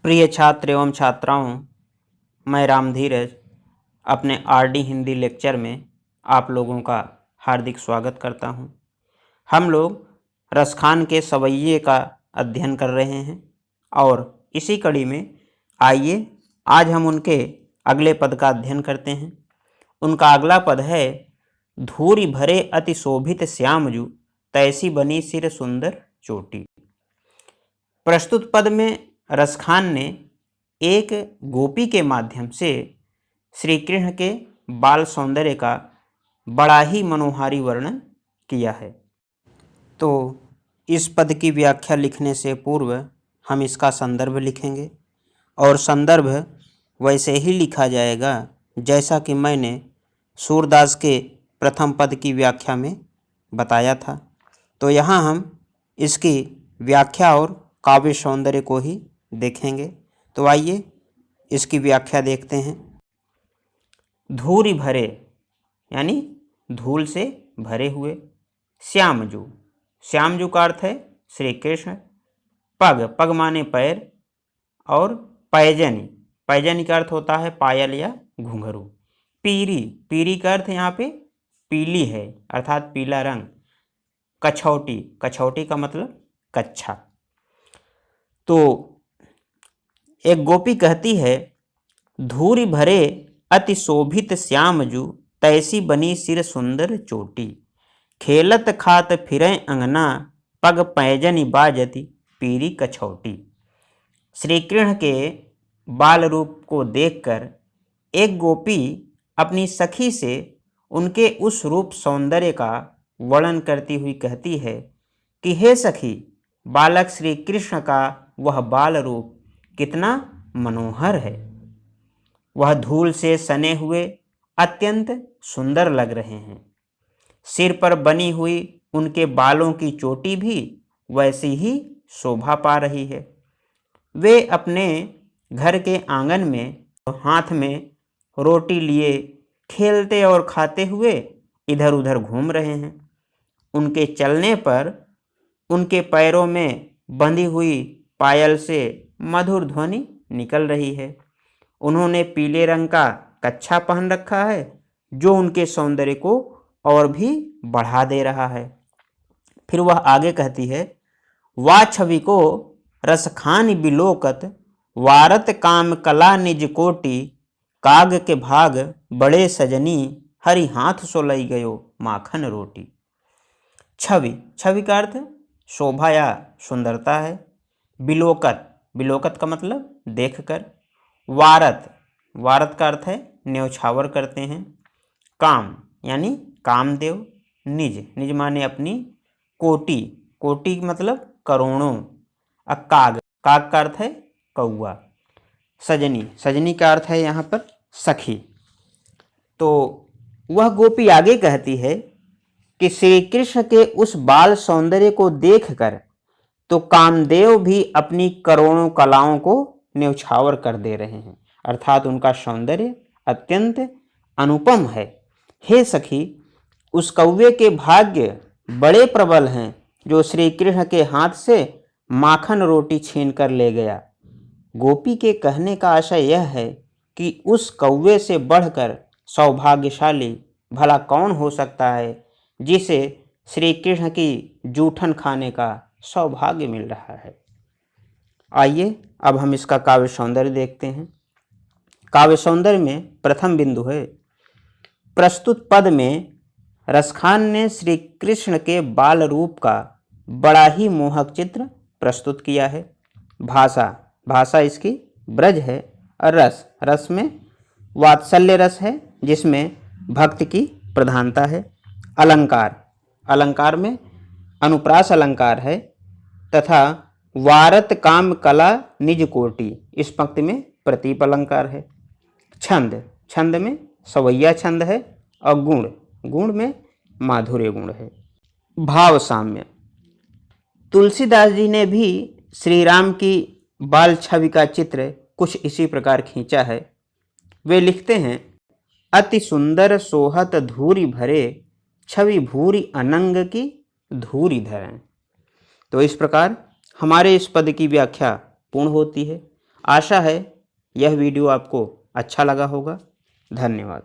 प्रिय छात्र एवं छात्राओं, मैं राम धीरज अपने आरडी हिंदी लेक्चर में आप लोगों का हार्दिक स्वागत करता हूं। हम लोग रसखान के सवैये का अध्ययन कर रहे हैं और इसी कड़ी में आइए आज हम उनके अगले पद का अध्ययन करते हैं। उनका अगला पद है, धूरि भरे अति शोभित श्यामजू तैसी बनी सिर सुंदर चोटी। प्रस्तुत पद में रसखान ने एक गोपी के माध्यम से श्री कृष्ण के बाल सौंदर्य का बड़ा ही मनोहारी वर्णन किया है। तो इस पद की व्याख्या लिखने से पूर्व हम इसका संदर्भ लिखेंगे और संदर्भ वैसे ही लिखा जाएगा जैसा कि मैंने सूरदास के प्रथम पद की व्याख्या में बताया था। तो यहाँ हम इसकी व्याख्या और काव्य सौंदर्य को ही देखेंगे। तो आइए इसकी व्याख्या देखते हैं। धूरि भरे यानी धूल से भरे हुए, श्यामजू, श्यामजू का अर्थ है श्री कृष्ण, पग, पग माने पैर, और पैजनी, पैजनी का अर्थ होता है पायल या घुंघरू। पीरी, पीरी का अर्थ यहाँ पे पीली है अर्थात पीला रंग। कछौटी, कछौटी का मतलब कच्छा। तो एक गोपी कहती है, धूरि भरे अति शोभित श्यामजू तैसी बनी सिर सुंदर चोटी, खेलत खात फिरे अंगना पग पैजनी बाजती पीरी कछौटी। श्री कृष्ण के बाल रूप को देखकर एक गोपी अपनी सखी से उनके उस रूप सौंदर्य का वर्णन करती हुई कहती है कि हे सखी, बालक श्री कृष्ण का वह बाल रूप कितना मनोहर है। वह धूल से सने हुए अत्यंत सुंदर लग रहे हैं। सिर पर बनी हुई उनके बालों की चोटी भी वैसी ही शोभा पा रही है। वे अपने घर के आंगन में हाथ में रोटी लिए खेलते और खाते हुए इधर उधर घूम रहे हैं। उनके चलने पर उनके पैरों में बंधी हुई पायल से मधुर ध्वनि निकल रही है। उन्होंने पीले रंग का कच्छा पहन रखा है जो उनके सौंदर्य को और भी बढ़ा दे रहा है। फिर वह आगे कहती है, वा छवि को रसखान बिलोकत वारत काम कला निज कोटि, काग के भाग बड़े सजनी हरि हाथ सोलई गयो माखन रोटी। छवि, छवि का अर्थ शोभा या सुंदरता है। बिलोकत, बिलोकत का मतलब देखकर। वारत, वारत का अर्थ है न्यौछावर करते हैं। काम यानी कामदेव। निज, निज माने अपनी। कोटि, कोटि मतलब करोड़ों। काग, काग का अर्थ है कौआ। सजनी, सजनी का अर्थ है यहाँ पर सखी। तो वह गोपी आगे कहती है कि श्री कृष्ण के उस बाल सौंदर्य को देखकर तो कामदेव भी अपनी करोड़ों कलाओं को न्यौछावर कर दे रहे हैं, अर्थात उनका सौंदर्य अत्यंत अनुपम है। हे सखी, उस कौवे के भाग्य बड़े प्रबल हैं जो श्री कृष्ण के हाथ से माखन रोटी छीन कर ले गया। गोपी के कहने का आशय यह है कि उस कौवे से बढ़कर सौभाग्यशाली भला कौन हो सकता है जिसे श्री कृष्ण की जूठन खाने का सौभाग्य मिल रहा है। आइए अब हम इसका काव्य सौंदर्य देखते हैं। काव्य सौंदर्य में प्रथम बिंदु है, प्रस्तुत पद में रसखान ने श्री कृष्ण के बाल रूप का बड़ा ही मोहक चित्र प्रस्तुत किया है। भाषा, भाषा इसकी ब्रज है और रस, रस में वात्सल्य रस है जिसमें भक्ति की प्रधानता है। अलंकार, अलंकार में अनुप्रास अलंकार है तथा वारत काम कला निज कोटि, इस पंक्ति में प्रतीप अलंकार है। छंद, छंद में सवैया छंद है और गुण, गुण में माधुर्य गुण है। भाव साम्य, तुलसीदास जी ने भी श्री राम की बाल छवि का चित्र कुछ इसी प्रकार खींचा है। वे लिखते हैं, अति सुंदर सोहत धूरि भरे छवि भूरि अनंग की धूरि धरें। तो इस प्रकार हमारे इस पद की व्याख्या पूर्ण होती है। आशा है यह वीडियो आपको अच्छा लगा होगा। धन्यवाद।